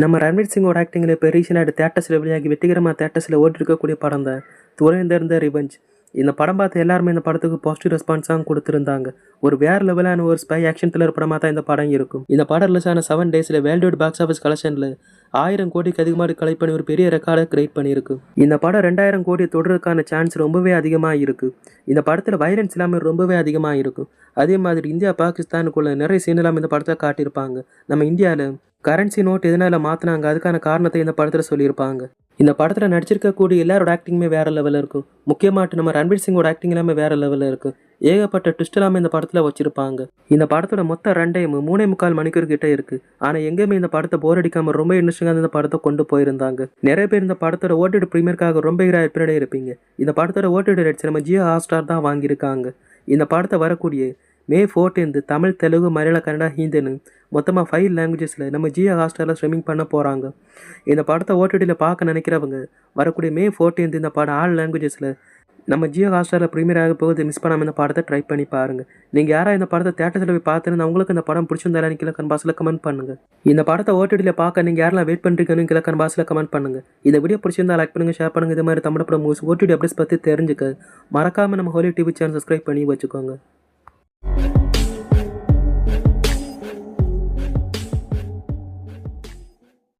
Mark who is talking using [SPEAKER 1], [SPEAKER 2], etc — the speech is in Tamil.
[SPEAKER 1] நம்ம ரன்வீர் சிங்கோட ஆக்டிங்கில் இப்போ ரீசெண்டாக தேட்டர்ஸில் வெளியாகி வெற்றிகரமாக தேட்டர்ஸில் ஓட்டிருக்கக்கூடிய படம் தான் துரைந்தர் த ரிவெஞ்ச். இந்த படம் பார்த்து எல்லாருமே இந்த படத்துக்கு பாசிட்டிவ் ரெஸ்பான்ஸாக கொடுத்துருந்தாங்க. ஒரு வேறு லெவலான ஒரு ஸ்பை ஆக்ஷன் த்ரில்லர் படமாக தான் இந்த படம் இருக்கும். இந்த படம் ரிலீஸ் ஆன 7 டேஸில் வேர்ல்டு பாக்ஸ் ஆஃபீஸ் கலெக்ஷனில் 1000 கோடிக்கு அதிகமாக கலெக்ட் பண்ணி ஒரு பெரிய ரெக்கார்டை கிரியேட் பண்ணியிருக்கு. இந்த படம் 2000 கோடி தொடர்றதுக்கான சான்ஸ் ரொம்பவே அதிகமாக இருக்குது. இந்த படத்தில் வைலன்ஸ் எல்லாமே ரொம்பவே அதிகமாக இருக்கும். அதே மாதிரி இந்தியா பாகிஸ்தானுக்குள்ள நிறைய சீன் எல்லாம் இந்த படத்தை காட்டியிருப்பாங்க. நம்ம இந்தியாவில் கரன்சி நோட் எதனால மாற்றினாங்க அதுக்கான காரணத்தை இந்த படத்தில் சொல்லியிருப்பாங்க. இந்த படத்தில் நடிச்சிருக்கக்கூடிய எல்லாரோட ஆக்டிங்குமே வேறு லெவலில் இருக்கும். முக்கியமாட்டு நம்ம ரன்வீர் சிங்கோட ஆக்டிங் எல்லாமே வேறு லெவலில் இருக்கும். ஏகப்பட்ட ட்விஸ்ட் எல்லாமே இந்த படத்தில் வச்சுருப்பாங்க. இந்த படத்தோட மொத்த ரன் டைம் 3.25 மணிக்கூர் கிட்டே இருக்குது. ஆனால் எங்கேயுமே இந்த படத்தை போர் அடிக்காமல் ரொம்ப இன்ட்ரெஸ்டிங்காக இந்த படத்தை கொண்டு போயிருந்தாங்க. நிறைய பேர் இந்த படத்தோட ஓடிடி ப்ரீமியருக்காக ரொம்ப பின்னாடி இருப்பீங்க. இந்த படத்தோட ஓடிடி ரைட்ஸ் நம்ம ஜியோ ஹாட்ஸ்டார் தான் வாங்கியிருக்காங்க. இந்த படத்தை வரக்கூடிய May 14 தமிழ், தெலுங்கு, மலையாளம், கன்னடா, ஹிந்தின்னு மொத்தமாக 5 லாங்குவேஜஸில் நம்ம ஜியோ ஹாட்ஸ்டாரில் ஸ்ட்ரீமிங் பண்ண போகிறாங்க. இந்த படத்தை ஓடிடியில் பார்க்க நினைக்கிறவங்க வரக்கூடிய May 14 இந்த படம் 6 லாங்குவேஜஸில் நம்ம ஜியோ ஹாட்ஸ்டாரில் ப்ரீமியர் ஆக போகுது. மிஸ் பண்ணாமல் இந்த படத்தை ட்ரை பண்ணி பாருங்கள். நீங்கள் யாராவது இந்த படத்தை தேட்டர்ஸில் போய் பார்த்துருந்து அவங்களுக்கு இந்த படம் பிடிச்சிருந்தாலும் கீழே பாக்ஸில் கமெண்ட் பண்ணுங்கள். இந்த படத்தை ஓடிடியில் பார்க்க நீங்கள் யாரெல்லாம் வெயிட் பண்ணுறீங்கன்னு கீழே பாக்ஸில் கமெண்ட் பண்ணுங்கள். இந்த வீடியோ பிடிச்சிருந்தா லைக் பண்ணுங்கள், ஷேர் பண்ணுங்கள். இது மாதிரி தமிழ் படம் மூவிஸ் ஓடிடி அப்டேட்ஸ் பற்றி தெரிஞ்சுக்க மறக்காமல் நம்ம ஹோலி டிவி சேனல் சப்ஸ்கிரைப் பண்ணி வச்சுக்கோங்க.